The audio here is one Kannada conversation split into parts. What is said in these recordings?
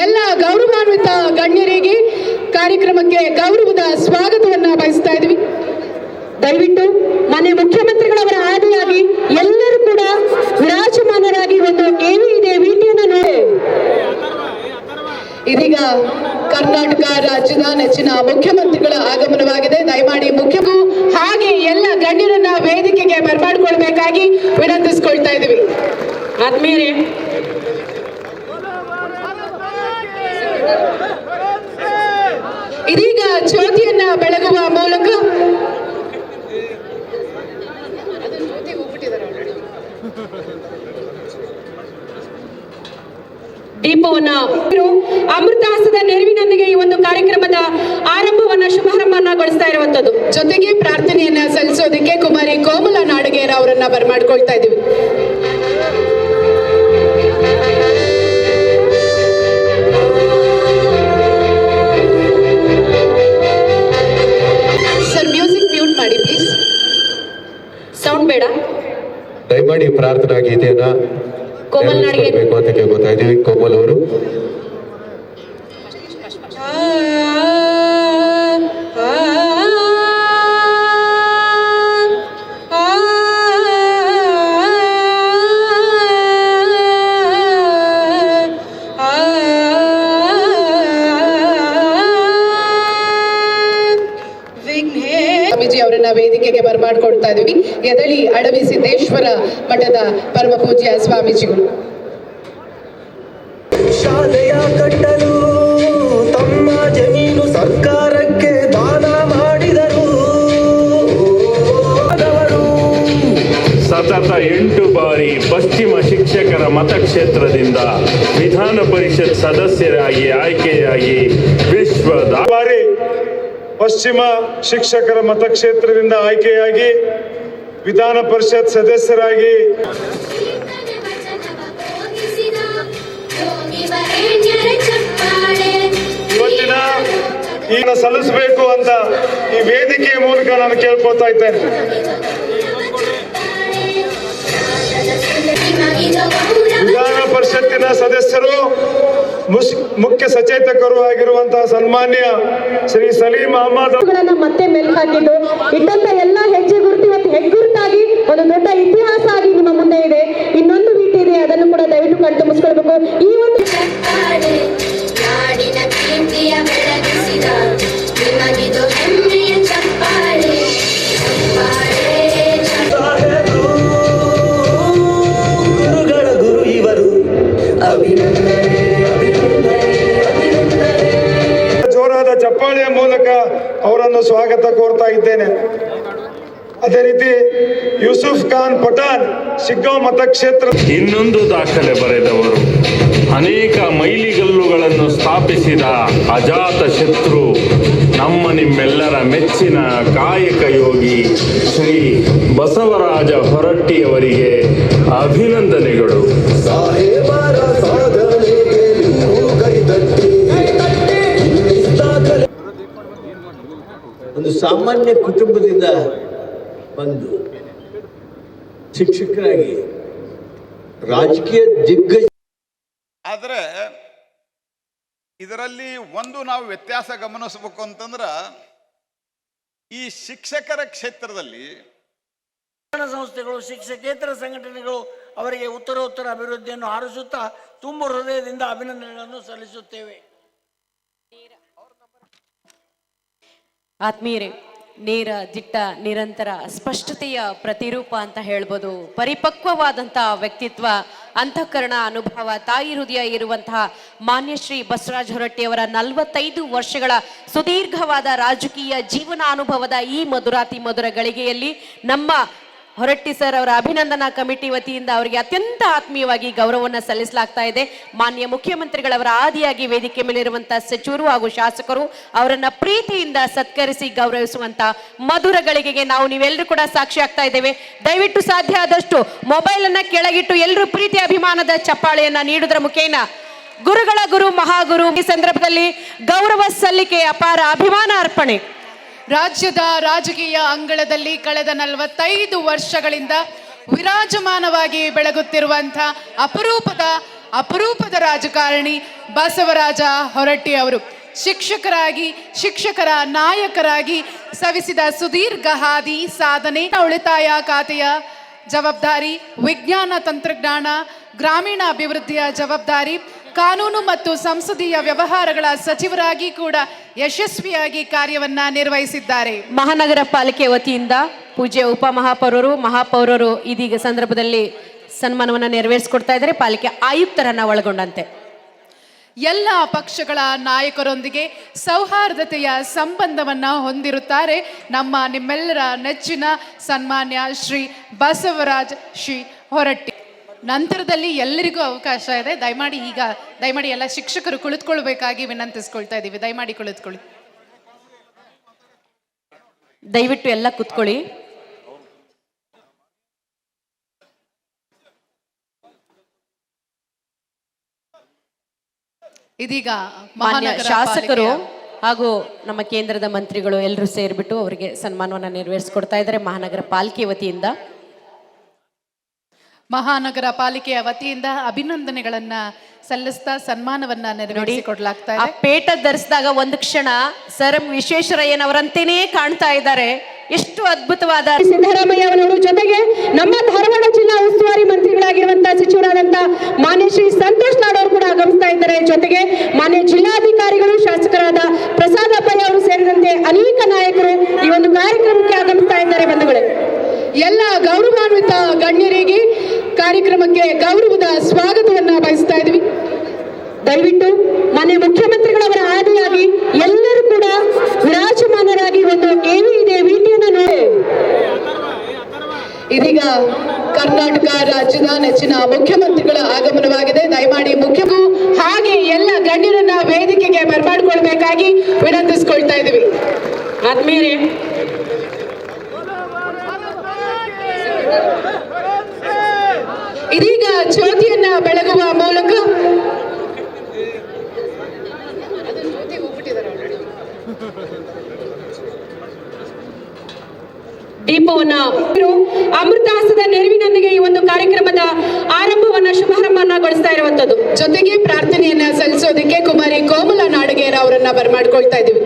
ಎಲ್ಲ ಗೌರವಾನ್ವಿತ ಗಣ್ಯರಿಗೆ ಕಾರ್ಯಕ್ರಮಕ್ಕೆ ಗೌರವದ ಸ್ವಾಗತವನ್ನ ಬಯಸ್ತಾ ಇದ್ವಿ. ದಯವಿಟ್ಟು ಮಾನ್ಯ ಮುಖ್ಯಮಂತ್ರಿಗಳವರ ಆದಿಯಾಗಿ ಎಲ್ಲರೂ ಕೂಡ ವಿರಾಜಮಾನರಾಗಿ ಒಂದು ಏವಿ ಇದೆ ವಿಟಿಯನ್ನು ನೋಡಿ. ಇದೀಗ ಕರ್ನಾಟಕ ರಾಜ್ಯದ ನೆಚ್ಚಿನ ಮುಖ್ಯಮಂತ್ರಿಗಳ ಆಗಮನವಾಗಿದೆ. ದಯಮಾಡಿ ಮುಖ್ಯಮಂತ್ರಿ ಹಾಗೆ ಎಲ್ಲ ಗಣ್ಯರನ್ನ ವೇದಿಕೆಗೆ ಬರಮಾಡಿಕೊಳ್ಬೇಕಾಗಿ ವಿನಂತಿಸಿಕೊಳ್ತಾ ಇದ್ದೀವಿ. ಆದ್ಮೇಲೆ ಇದೀಗ ಜ್ಯೋತಿಯನ್ನ ಬೆಳಗುವ ಮೂಲಕ ದೀಪವನ್ನ ಅಮೃತಾಸದ ನೆರವಿನೊಂದಿಗೆ ಈ ಒಂದು ಕಾರ್ಯಕ್ರಮದ ಆರಂಭವನ್ನ ಶುಭಾರಂಭಗೊಳಿಸ್ತಾ ಇರುವಂತದ್ದು. ಜೊತೆಗೆ ಪ್ರಾರ್ಥನೆಯನ್ನ ಸಲ್ಲಿಸೋದಕ್ಕೆ ಕುಮಾರಿ ಕೋಮಲ ನಾಡಗೇರ ಅವರನ್ನ ಬರಮಾಡ್ಕೊಳ್ತಾ ಇದ್ದೀವಿ. ಸರ್ ಮ್ಯೂಸಿಕ್ ಮ್ಯೂಟ್ ಮಾಡಿ ಪ್ಲೀಸ್, ಸೌಂಡ್ ಬೇಡ. ದಯಮಾಡಿ ಪ್ರಾರ್ಥನಾ ಗೀತೆಯನ್ನ ಕೋಮಲ್ ನಾಡಗೇರ ಅಂತ ಕೇಳ್ಕೊತಾ ಇದ್ದೀವಿ. ಕೋಮಲ್ ಅವರು ಸ್ವಾಮೀಜಿ ಅವರನ್ನ ವೇದಿಕೆಗೆ ಬರಮಾಡ್ಕೊಳ್ತಾ ಇದೀವಿ. ಯದಳಿ ಅಡವಿ ಸಿದ್ದೇಶ್ವರ ಮಠದ ಪರಮ ಪೂಜ್ಯ ಸ್ವಾಮೀಜಿಗಳು. ಶಾಲೆಯ ಕಟ್ಟಲು ತಮ್ಮ ಜಮೀನು ಸರ್ಕಾರಕ್ಕೆ ದಾನ ಮಾಡಿದರು. ಸತತ 8 ಬಾರಿ ಪಶ್ಚಿಮ ಶಿಕ್ಷಕರ ಮತಕ್ಷೇತ್ರದಿಂದ ವಿಧಾನ ಪರಿಷತ್ ಸದಸ್ಯರಾಗಿ ಆಯ್ಕೆಯಾಗಿ ವಿಶ್ವದ ಬಾರಿ ಪಶ್ಚಿಮ ಶಿಕ್ಷಕರ ಮತಕ್ಷೇತ್ರದಿಂದ ಆಯ್ಕೆಯಾಗಿ ವಿಧಾನ ಪರಿಷತ್ ಸದಸ್ಯರಾಗಿ ಇವತ್ತಿನ ಈಗ ಸಲ್ಲಿಸಬೇಕು ಅಂತ ಈ ವೇದಿಕೆಯ ಮೂಲಕ ನಾನು ಕೇಳ್ಕೊತಾ ಇದ್ದೇನೆ. ವಿಧಾನ ಪರಿಷತ್ತಿನ ಸದಸ್ಯರು ಮುಖ್ಯ ಸಚೇತಕರು ಆಗಿರುವಂತಹ ಸನ್ಮಾನ್ಯ ಶ್ರೀ ಸಲೀಂ ಅಹಮದ್ ಮತ್ತೆ ಮೆಲ್ ಹಾಕಿದ್ದು ಇಟ್ಟಂತ ಎಲ್ಲ ಹೆಜ್ಜೆ ಗುರುತು ಇವತ್ತು ಹೆಗ್ಗುರುತಾಗಿ ಒಂದು ದೊಡ್ಡ ಇತಿಹಾಸ ಆಗಿ ನಿಮ್ಮ ಮುಂದೆ ಇದೆ. ಇನ್ನೊಂದು ವೀಟ್ ಇದೆ, ಅದನ್ನು ಕೂಡ ದಯವಿಟ್ಟು ಕಣ್ತುಂಬಿಸ್ಕೊಳ್ಬೇಕು. ಈ ಒಂದು ಗುರುಗಳ ಗುರು ಇವರು. ಜೋರಾದ ಚಪ್ಪಾಳೆಯ ಮೂಲಕ ಅವರನ್ನು ಸ್ವಾಗತ ಕೋರ್ತಾ ಇದ್ದೇನೆ. ಅದೇ ರೀತಿ ಯೂಸುಫ್ ಖಾನ್ ಪಠಾಣ್ ಶಿಗ್ಗಾಂವ್ ಮತಕ್ಷೇತ್ರ ಇನ್ನೊಂದು ದಾಖಲೆ ಬರೆದವರು, ಅನೇಕ ಮೈಲಿಗಲ್ಲುಗಳನ್ನು ಸ್ಥಾಪಿಸಿದ ಅಜಾತ ಶತ್ರು, ನಮ್ಮ ನಿಮ್ಮೆಲ್ಲರ ಮೆಚ್ಚಿನ ಕಾಯಕ ಯೋಗಿ ಶ್ರೀ ಬಸವರಾಜ ಹೊರಟ್ಟಿಯವರಿಗೆ ಅಭಿನಂದನೆಗಳು. ಸಾಹೇಬರ ಸಾಧನೆಗೆ ನೀವು ಕೈತಟ್ಟಿ. ಒಂದು ಸಾಮಾನ್ಯ ಕುಟುಂಬದಿಂದ ಬಂದು ಶಿಕ್ಷಕರಾಗಿ ರಾಜಕೀಯ ದಿಗ್ಗಜ. ಆದರೆ ಇದರಲ್ಲಿ ಒಂದು ನಾವು ವ್ಯತ್ಯಾಸ ಗಮನಿಸಬೇಕು ಅಂತಂದ್ರೆ, ಈ ಶಿಕ್ಷಕರ ಕ್ಷೇತ್ರದಲ್ಲಿ ಸಂಸ್ಥೆಗಳು, ಶಿಕ್ಷಕೇತರ ಸಂಘಟನೆಗಳು ಅವರಿಗೆ ಉತ್ತರೋತ್ತರ ಅಭಿವೃದ್ಧಿಯನ್ನು ಹಾರೈಸುತ್ತಾ ತುಂಬ ಹೃದಯದಿಂದ ಅಭಿನಂದನೆಗಳನ್ನು ಸಲ್ಲಿಸುತ್ತೇವೆ. ಆತ್ಮೀಯರೇ, ನೇರ ದಿಟ್ಟ ನಿರಂತರ ಸ್ಪಷ್ಟತೆಯ ಪ್ರತಿರೂಪ ಅಂತ ಹೇಳ್ಬೋದು. ಪರಿಪಕ್ವವಾದಂಥ ವ್ಯಕ್ತಿತ್ವ, ಅಂತಃಕರಣ, ಅನುಭವ, ತಾಯಿ ಹೃದಯ ಇರುವಂತಹ ಮಾನ್ಯ ಶ್ರೀ ಬಸವರಾಜ ಹೊರಟ್ಟಿಯವರ 45 ವರ್ಷಗಳ ಸುದೀರ್ಘವಾದ ರಾಜಕೀಯ ಜೀವನ ಅನುಭವದ ಈ ಮಧುರಾತಿ ಮಧುರ ಗಳಿಗೆಯಲ್ಲಿ ನಮ್ಮ ಹೊರಟ್ಟಿ ಸರ್ ಅವರ ಅಭಿನಂದನಾ ಕಮಿಟಿ ವತಿಯಿಂದ ಅವರಿಗೆ ಅತ್ಯಂತ ಆತ್ಮೀಯವಾಗಿ ಗೌರವವನ್ನು ಸಲ್ಲಿಸಲಾಗ್ತಾ ಇದೆ. ಮಾನ್ಯ ಮುಖ್ಯಮಂತ್ರಿಗಳವರ ಆದಿಯಾಗಿ ವೇದಿಕೆ ಮೇಲಿರುವಂತಹ ಸಚಿವರು ಹಾಗೂ ಶಾಸಕರು ಅವರನ್ನ ಪ್ರೀತಿಯಿಂದ ಸತ್ಕರಿಸಿ ಗೌರವಿಸುವಂತ ಮಧುರ ಗಳಿಗೆಗೆ ನಾವು ನೀವೆಲ್ಲರೂ ಕೂಡ ಸಾಕ್ಷಿ ಆಗ್ತಾ ಇದ್ದೇವೆ. ದಯವಿಟ್ಟು ಸಾಧ್ಯ ಆದಷ್ಟು ಮೊಬೈಲ್ ಅನ್ನ ಕೆಳಗಿಟ್ಟು ಎಲ್ಲರೂ ಪ್ರೀತಿ ಅಭಿಮಾನದ ಚಪ್ಪಾಳೆಯನ್ನ ನೀಡುವುದರ ಮುಖೇನ ಗುರುಗಳ ಗುರು ಮಹಾಗುರು ಈ ಸಂದರ್ಭದಲ್ಲಿ ಗೌರವ ಸಲ್ಲಿಕೆ, ಅಪಾರ ಅಭಿಮಾನ ಅರ್ಪಣೆ. ರಾಜ್ಯದ ರಾಜಕೀಯ ಅಂಗಳದಲ್ಲಿ ಕಳೆದ 45 ವರ್ಷಗಳಿಂದ ವಿರಾಜಮಾನವಾಗಿ ಬೆಳಗುತ್ತಿರುವಂತಹ ಅಪರೂಪದ ಅಪರೂಪದ ರಾಜಕಾರಣಿ ಬಸವರಾಜ ಹೊರಟ್ಟಿ ಅವರು ಶಿಕ್ಷಕರಾಗಿ, ಶಿಕ್ಷಕರ ನಾಯಕರಾಗಿ ಸವಿಸಿದ ಸುದೀರ್ಘ ಹಾದಿ, ಸಾಧನೆ, ಉಳಿತಾಯ ಖಾತೆಯ ಜವಾಬ್ದಾರಿ, ವಿಜ್ಞಾನ ತಂತ್ರಜ್ಞಾನ, ಗ್ರಾಮೀಣ ಅಭಿವೃದ್ಧಿಯ ಜವಾಬ್ದಾರಿ, ಕಾನೂನು ಮತ್ತು ಸಂಸದೀಯ ವ್ಯವಹಾರಗಳ ಸಚಿವರಾಗಿ ಕೂಡ ಯಶಸ್ವಿಯಾಗಿ ಕಾರ್ಯವನ್ನ ನಿರ್ವಹಿಸಿದ್ದಾರೆ. ಮಹಾನಗರ ಪಾಲಿಕೆ ವತಿಯಿಂದ ಪೂಜ್ಯ ಉಪಮಹಾಪೌರರು, ಮಹಾಪೌರರು ಇದೀಗ ಸಂದರ್ಭದಲ್ಲಿ ಸನ್ಮಾನವನ್ನು ನೆರವೇರಿಸಿಕೊಡ್ತಾ ಇದ್ದಾರೆ, ಪಾಲಿಕೆ ಆಯುಕ್ತರನ್ನ ಒಳಗೊಂಡಂತೆ. ಎಲ್ಲ ಪಕ್ಷಗಳ ನಾಯಕರೊಂದಿಗೆ ಸೌಹಾರ್ದತೆಯ ಸಂಬಂಧವನ್ನ ಹೊಂದಿರುತ್ತಾರೆ ನಿಮ್ಮೆಲ್ಲರ ನೆಚ್ಚಿನ ಸನ್ಮಾನ್ಯ ಶ್ರೀ ಬಸವರಾಜ್ ಶ್ರೀ ಹೊರಟ್ಟಿ. ನಂತರದಲ್ಲಿ ಎಲ್ಲರಿಗೂ ಅವಕಾಶ ಇದೆ. ದಯಮಾಡಿ ಎಲ್ಲ ಶಿಕ್ಷಕರು ಕುಳಿತುಕೊಳ್ಬೇಕಾಗಿ ವಿನಂತಿಸ್ಕೊಳ್ತಾ ಇದ್ದೀವಿ. ದಯಮಾಡಿ ಕುಳಿತುಕೊಳ್ಳಿ. ದಯವಿಟ್ಟು ಎಲ್ಲ ಕುತ್ಕೊಳ್ಳಿ. ಇದೀಗ ಮಾನ್ಯ ಶಾಸಕರು ಹಾಗೂ ನಮ್ಮ ಕೇಂದ್ರದ ಮಂತ್ರಿಗಳು ಎಲ್ಲರೂ ಸೇರಿಬಿಟ್ಟು ಅವರಿಗೆ ಸನ್ಮಾನವನ್ನು ನೆರವೇರಿಸಿಕೊಡ್ತಾ ಇದ್ದಾರೆ ಮಹಾನಗರ ಪಾಲಿಕೆ ವತಿಯಿಂದ. ಮಹಾನಗರ ಪಾಲಿಕೆಯ ವತಿಯಿಂದ ಅಭಿನಂದನೆಗಳನ್ನ ಸಲ್ಲಿಸ್ತಾ ಸನ್ಮಾನವನ್ನ ನೆರವೇರಿಸಿಕೊಡ್ಲಾಗ್ತಾ ಇದೆ. ಪೇಟ ಧರಿಸಿದಾಗ ಒಂದು ಕ್ಷಣ ಸರ್ ವಿಶ್ವೇಶ್ವರಯ್ಯನವರಂತೆಯೇ ಕಾಣ್ತಾ ಇದ್ದಾರೆ. ಎಷ್ಟು ಅದ್ಭುತವಾದ ಸಿದ್ದರಾಮಯ್ಯ ಅವರವರು, ಜೊತೆಗೆ ನಮ್ಮ ಧಾರವಾಡ ಜಿಲ್ಲಾ ಉಸ್ತುವಾರಿ ಮಂತ್ರಿಗಳಾಗಿರುವಂತಹ ಸಚಿವರಾದಂತಹ ಮಾನ್ಯ ಶ್ರೀ ಸಂತೋಷ್ ಲಾಡ್ ಅವರು ಕೂಡ ಆಗಮಿಸ್ತಾ ಇದ್ದಾರೆ. ಜೊತೆಗೆ ಮಾನ್ಯ ಜಿಲ್ಲಾಧಿಕಾರಿಗಳು, ಶಾಸಕರಾದ ಪ್ರಸಾದ್ ಅಪ್ಪಯ್ಯ ಅವರು ಸೇರಿದಂತೆ ಅನೇಕ ನಾಯಕರು ಈ ಒಂದು ಕಾರ್ಯಕ್ರಮಕ್ಕೆ ಆಗಮಿಸ್ತಾ ಇದ್ದಾರೆ. ಬಂಧುಗಳೇ, ಎಲ್ಲ ಗೌರವಾನ್ವಿತ ಗಣ್ಯರಿಗೆ ಕಾರ್ಯಕ್ರಮಕ್ಕೆ ಗೌರವದ ಸ್ವಾಗತವನ್ನ ಬಯಸ್ತಾ ಇದ್ವಿ. ದಯವಿಟ್ಟು ಮಾನ್ಯ ಮುಖ್ಯಮಂತ್ರಿಗಳವರ ಆದಿಯಾಗಿ ಎಲ್ಲರೂ ಕೂಡ ವಿರಾಜಮಾನರಾಗಿ ಒಂದು ಏವಿ ಇದೆ ವಿಟಿಯನ್ನು ನೋಡಿ. ಇದೀಗ ಕರ್ನಾಟಕ ರಾಜ್ಯದ ನೆಚ್ಚಿನ ಮುಖ್ಯಮಂತ್ರಿಗಳ ಆಗಮನವಾಗಿದೆ. ದಯಮಾಡಿ ಮುಖ್ಯಗೂ ಹಾಗೆ ಎಲ್ಲ ಗಣ್ಯರನ್ನ ವೇದಿಕೆಗೆ ಬರಮಾಡಿಕೊಳ್ಬೇಕಾಗಿ ವಿನಂತಿಸ್ಕೊಳ್ತಾ ಇದ್ದೀವಿ. ಆದ್ಮೇಲೆ ಇದೀಗ ಜ್ಯೋತಿಯನ್ನ ಬೆಳಗುವ ಮೂಲಕ ದೀಪವನ್ನ ಅಮೃತಹಸ್ತದ ನೆರವಿನೊಂದಿಗೆ ಈ ಒಂದು ಕಾರ್ಯಕ್ರಮದ ಆರಂಭವನ್ನ ಶುಭಾರಂಭಗೊಳಿಸ್ತಾ ಇರುವಂತದ್ದು. ಜೊತೆಗೆ ಪ್ರಾರ್ಥನೆಯನ್ನ ಸಲ್ಲಿಸೋದಕ್ಕೆ ಕುಮಾರಿ ಕೋಮಲ ನಾಡಗೇರ ಅವರನ್ನ ಬರಮಾಡ್ಕೊಳ್ತಾ ಇದ್ದೀವಿ.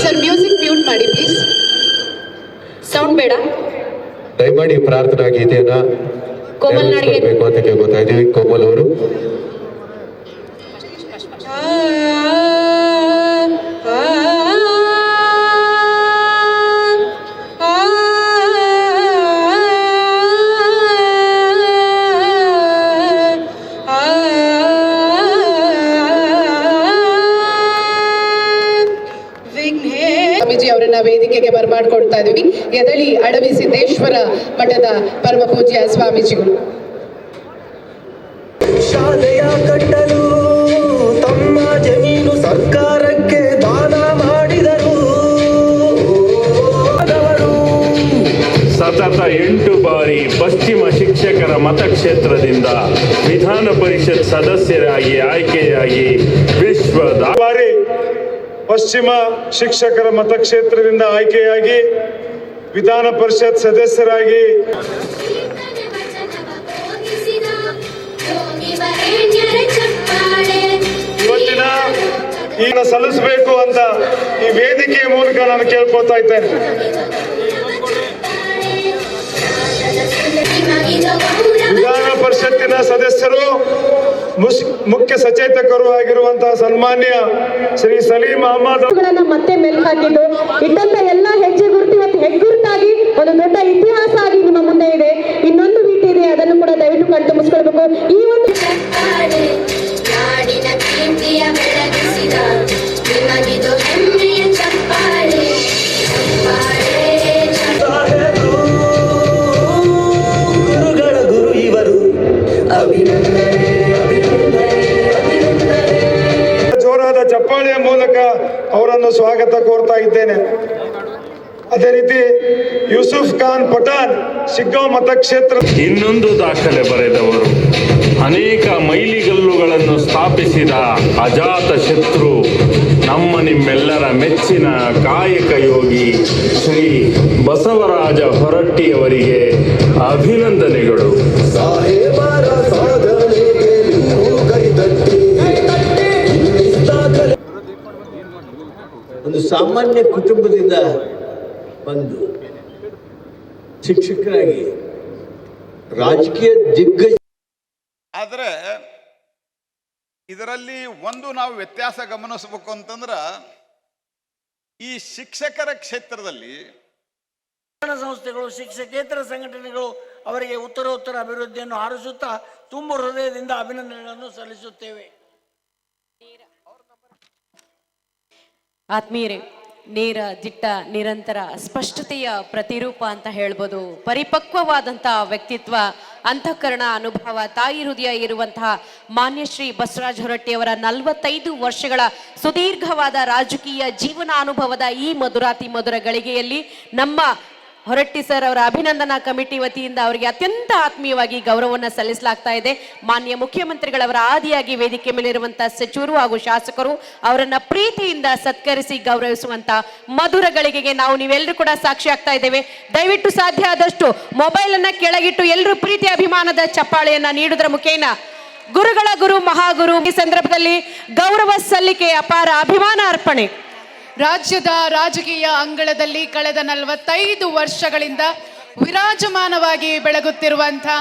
ಸರ್, ಮ್ಯೂಸಿಕ್ ಮ್ಯೂಟ್ ಮಾಡಿ ಪ್ಲೀಸ್. ಸೌಂಡ್ ಬೇಡ. ದಯಮಾಡಿ ಪ್ರಾರ್ಥನಾ ಗೀತೆಯನ್ನ ಕೋಮಲ್ ನಾಡಿಗೇರ್ ಬೇಕು ಅಂತ ಕೇಳ್ಕೊತಾ ಇದ್ದೀವಿ. ಕೋಮಲ್ ಅವರು ಸ್ವಾಮೀಜಿ ಅವರನ್ನ ವೇದಿಕೆಗೆ ಬರಮಾಡ್ಕೊಳ್ತಾ ಇದೀವಿ. ಎದಳಿ ಅಡವಿ ಸಿದ್ದೇಶ್ವರ ಮಠದ ಪರಮ ಪೂಜ್ಯ ಸ್ವಾಮೀಜಿಗಳು. ಶಾಲೆಯ ಕಟ್ಟಲು ತಮ್ಮ ಜಮೀನು ಸರ್ಕಾರಕ್ಕೆ ದಾನ ಮಾಡಿದರು. ಸತತ 8 ಬಾರಿ ಪಶ್ಚಿಮ ಶಿಕ್ಷಕರ ಮತಕ್ಷೇತ್ರದಿಂದ ವಿಧಾನ ಪರಿಷತ್ ಸದಸ್ಯರಾಗಿ ಆಯ್ಕೆಯಾಗಿ ಬಾರಿ ಪಶ್ಚಿಮ ಶಿಕ್ಷಕರ ಮತಕ್ಷೇತ್ರದಿಂದ ಆಯ್ಕೆಯಾಗಿ ವಿಧಾನ ಪರಿಷತ್ ಸದಸ್ಯರಾಗಿ ಇವತ್ತಿನ ಈಗ ಸಲ್ಲಿಸಬೇಕು ಅಂತ ಈ ವೇದಿಕೆಯ ಮೂಲಕ ನಾನು ಕೇಳ್ಕೊತಾ ಇದ್ದೇನೆ. ವಿಧಾನ ಪರಿಷತ್ತಿನ ಸದಸ್ಯರು ಮುಖ್ಯ ಸಚೇತಕರು ಆಗಿರುವಂತಹ ಸನ್ಮಾನ್ಯ ಶ್ರೀ ಸಲೀಂ ಅಹಮದ್ ಮತ್ತೆ ಮೆಲ್ಕು ಹಾಕಿದ್ದು ಇಟ್ಟಂತ ಎಲ್ಲ ಹೆಜ್ಜೆ ಗುರುತು ಇವತ್ತು ಹೆಗ್ಗುರುತಾಗಿ ಒಂದು ದೊಡ್ಡ ಇತಿಹಾಸ ಆಗಿ ನಿಮ್ಮ ಮುಂದೆ ಇದೆ. ಇನ್ನೊಂದು ವೀಟ್ ಇದೆ, ಅದನ್ನು ಕೂಡ ದಯವಿಟ್ಟು ಕಣ್ತುಂಬಿಸ್ಕೊಳ್ಬೇಕು. ಈ ಒಂದು ಗುರುಗಳ ಗುರು ಇವರು. ಜೋರಾದ ಚಪ್ಪಾಳೆಯ ಮೂಲಕ ಅವರನ್ನು ಸ್ವಾಗತ ಕೋರ್ತಾ ಇದ್ದೇನೆ. ಅದೇ ರೀತಿ ಯೂಸುಫ್ ಖಾನ್ ಪಠಾಣ್ ಶಿಗ್ಗಾಂವ್ ಮತಕ್ಷೇತ್ರ ಇನ್ನೊಂದು ದಾಖಲೆ ಬರೆದವರು ಅನೇಕ ಮೈಲಿಗಲ್ಲುಗಳನ್ನು ಸ್ಥಾಪಿಸಿದ ಅಜಾತ ಶತ್ರು ನಮ್ಮ ನಿಮ್ಮೆಲ್ಲರ ಮೆಚ್ಚಿನ ಕಾಯಕ ಯೋಗಿ ಶ್ರೀ ಬಸವರಾಜ ಹೊರಟ್ಟಿಯವರಿಗೆ ಅಭಿನಂದನೆಗಳು. ಸಾಹೇಬರ ಸಾಧನೆಗೆ ನೀವು ಕೈತಟ್ಟಿ ಒಂದು ಸಾಮಾನ್ಯ ಕುಟುಂಬದಿಂದ ಬಂದು ಶಿಕ್ಷಕರಾಗಿ ರಾಜಕೀಯ ದಿಗ್ಗಜ. ಆದರೆ ಇದರಲ್ಲಿ ಒಂದು ನಾವು ವ್ಯತ್ಯಾಸ ಗಮನಿಸಬೇಕು ಅಂತಂದ್ರೆ ಈ ಶಿಕ್ಷಕರ ಕ್ಷೇತ್ರದಲ್ಲಿ ಶಿಕ್ಷಣ ಸಂಸ್ಥೆಗಳು ಶಿಕ್ಷಕೇತರ ಸಂಘಟನೆಗಳು ಅವರಿಗೆ ಉತ್ತರೋತ್ತರ ಅಭಿವೃದ್ಧಿಯನ್ನು ಹಾರೈಸುತ್ತಾ ತುಂಬ ಹೃದಯದಿಂದ ಅಭಿನಂದನೆಗಳನ್ನು ಸಲ್ಲಿಸುತ್ತೇವೆ. ಆತ್ಮೀಯರೇ, ನೇರ ದಿಟ್ಟ ನಿರಂತರ ಸ್ಪಷ್ಟತೆಯ ಪ್ರತಿರೂಪ ಅಂತ ಹೇಳ್ಬೋದು. ಪರಿಪಕ್ವವಾದಂತಹ ವ್ಯಕ್ತಿತ್ವ, ಅಂತಃಕರಣ, ಅನುಭವ, ತಾಯಿ ಹೃದಯ ಇರುವಂತಹ ಮಾನ್ಯ ಶ್ರೀ ಬಸವರಾಜ ಹೊರಟ್ಟಿಯವರ 45 ವರ್ಷಗಳ ಸುದೀರ್ಘವಾದ ರಾಜಕೀಯ ಜೀವನಾನುಭವದ ಈ ಮಧುರಾತಿ ಮಧುರ ಗಳಿಗೆಯಲ್ಲಿ ನಮ್ಮ ಹೊರಟ್ಟಿ ಸರ್ ಅವರ ಅಭಿನಂದನಾ ಕಮಿಟಿ ವತಿಯಿಂದ ಅವರಿಗೆ ಅತ್ಯಂತ ಆತ್ಮೀಯವಾಗಿ ಗೌರವವನ್ನು ಸಲ್ಲಿಸಲಾಗ್ತಾ ಇದೆ. ಮಾನ್ಯ ಮುಖ್ಯಮಂತ್ರಿಗಳವರ ಆದಿಯಾಗಿ ವೇದಿಕೆ ಮೇಲಿರುವಂತಹ ಸಚಿವರು ಹಾಗೂ ಶಾಸಕರು ಅವರನ್ನ ಪ್ರೀತಿಯಿಂದ ಸತ್ಕರಿಸಿ ಗೌರವಿಸುವಂತ ಮಧುರ ಗಳಿಗೆಗೆ ನಾವು ನೀವೆಲ್ಲರೂ ಕೂಡ ಸಾಕ್ಷಿ ಆಗ್ತಾ ಇದ್ದೇವೆ. ದಯವಿಟ್ಟು ಸಾಧ್ಯ ಆದಷ್ಟು ಮೊಬೈಲ್ ಅನ್ನ ಕೆಳಗಿಟ್ಟು ಎಲ್ಲರೂ ಪ್ರೀತಿ ಅಭಿಮಾನದ ಚಪ್ಪಾಳೆಯನ್ನ ನೀಡುವುದರ ಮುಖೇನ ಗುರುಗಳ ಗುರು ಮಹಾಗುರು ಈ ಸಂದರ್ಭದಲ್ಲಿ ಗೌರವ ಸಲ್ಲಿಕೆ, ಅಪಾರ ಅಭಿಮಾನ ಅರ್ಪಣೆ. ರಾಜ್ಯದ ರಾಜಕೀಯ ಅಂಗಳದಲ್ಲಿ ಕಳೆದ 45 ವರ್ಷಗಳಿಂದ ವಿರಾಜಮಾನವಾಗಿ ಬೆಳಗುತ್ತಿರುವಂತಹ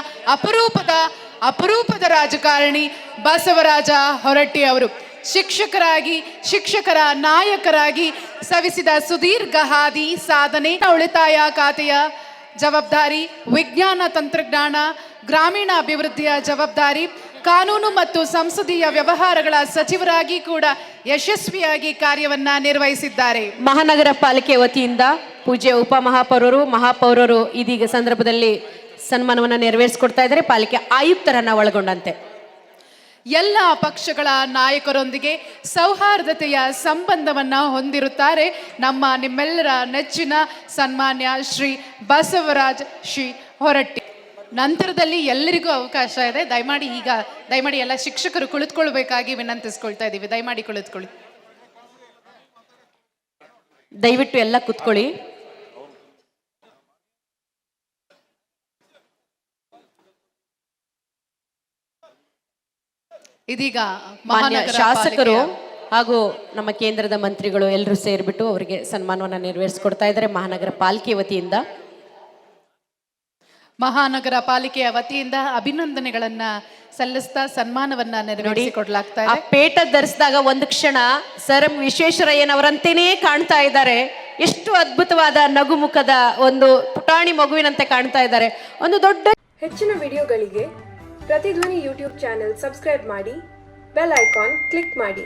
ಅಪರೂಪದ ರಾಜಕಾರಣಿ ಬಸವರಾಜ ಹೊರಟ್ಟಿ ಅವರು ಶಿಕ್ಷಕರಾಗಿ, ಶಿಕ್ಷಕರ ನಾಯಕರಾಗಿ ಸವಿಸಿದ ಸುದೀರ್ಘ ಹಾದಿ, ಸಾಧನೆ, ಉಳಿತಾಯ ಖಾತೆಯ ಜವಾಬ್ದಾರಿ, ವಿಜ್ಞಾನ ತಂತ್ರಜ್ಞಾನ, ಗ್ರಾಮೀಣ ಅಭಿವೃದ್ಧಿಯ ಜವಾಬ್ದಾರಿ, ಕಾನೂನು ಮತ್ತು ಸಂಸದೀಯ ವ್ಯವಹಾರಗಳ ಸಚಿವರಾಗಿ ಕೂಡ ಯಶಸ್ವಿಯಾಗಿ ಕಾರ್ಯವನ್ನ ನಿರ್ವಹಿಸಿದ್ದಾರೆ. ಮಹಾನಗರ ಪಾಲಿಕೆ ವತಿಯಿಂದ ಪೂಜ್ಯ ಮಹಾಪೌರರು ಇದೀಗ ಸಂದರ್ಭದಲ್ಲಿ ಸನ್ಮಾನವನ್ನ ನೆರವೇರಿಸಿಕೊಡ್ತಾ ಇದ್ದಾರೆ, ಪಾಲಿಕೆ ಆಯುಕ್ತರನ್ನ ಒಳಗೊಂಡಂತೆ. ಎಲ್ಲ ಪಕ್ಷಗಳ ನಾಯಕರೊಂದಿಗೆ ಸೌಹಾರ್ದತೆಯ ಸಂಬಂಧವನ್ನ ಹೊಂದಿರುತ್ತಾರೆ ನಮ್ಮ ನಿಮ್ಮೆಲ್ಲರ ನೆಚ್ಚಿನ ಸನ್ಮಾನ್ಯ ಶ್ರೀ ಬಸವರಾಜ್ ಹೊರಟ್ಟಿ. ನಂತರದಲ್ಲಿ ಎಲ್ಲರಿಗೂ ಅವಕಾಶ ಇದೆ. ದಯಮಾಡಿ ಎಲ್ಲ ಶಿಕ್ಷಕರು ಕುಳಿತುಕೊಳ್ಬೇಕಾಗಿ ವಿನಂತಿಸ್ಕೊಳ್ತಾ ಇದ್ದೀವಿ. ದಯಮಾಡಿ ಕುಳಿತುಕೊಳ್ಳಿ. ದಯವಿಟ್ಟು ಎಲ್ಲ ಕುತ್ಕೊಳ್ಳಿ. ಇದೀಗ ಮಾನ್ಯ ಶಾಸಕರು ಹಾಗೂ ನಮ್ಮ ಕೇಂದ್ರದ ಮಂತ್ರಿಗಳು ಎಲ್ಲರೂ ಸೇರಿಬಿಟ್ಟು ಅವರಿಗೆ ಸನ್ಮಾನವನ್ನ ನೆರವೇರಿಸಿಕೊಡ್ತಾ ಇದ್ದಾರೆ ಮಹಾನಗರ ಪಾಲಿಕೆ ವತಿಯಿಂದ. ಮಹಾನಗರ ಪಾಲಿಕೆಯ ವತಿಯಿಂದ ಅಭಿನಂದನೆಗಳನ್ನ ಸಲ್ಲಿಸ್ತಾ ಸನ್ಮಾನವನ್ನ ನೆರವೇರಿಸಿಕೊಡಲಾಗ್ತಾ ಇದೆ. ಪೇಟ ಧರಿಸಿದಾಗ ಒಂದು ಕ್ಷಣ ಸರ್ ವಿಶ್ವೇಶ್ವರಯ್ಯನವರಂತೆಯೇ ಕಾಣ್ತಾ ಇದ್ದಾರೆ. ಎಷ್ಟು ಅದ್ಭುತವಾದ ನಗುಮುಖದ ಒಂದು ಪುಟಾಣಿ ಮಗುವಿನಂತೆ ಕಾಣ್ತಾ ಇದ್ದಾರೆ. ಒಂದು ದೊಡ್ಡ ಹೆಚ್ಚಿನ ವಿಡಿಯೋಗಳಿಗೆ ಪ್ರತಿಧ್ವನಿ ಯೂಟ್ಯೂಬ್ ಚಾನೆಲ್ ಸಬ್ಸ್ಕ್ರೈಬ್ ಮಾಡಿ, ಬೆಲ್ ಐಕಾನ್ ಕ್ಲಿಕ್ ಮಾಡಿ.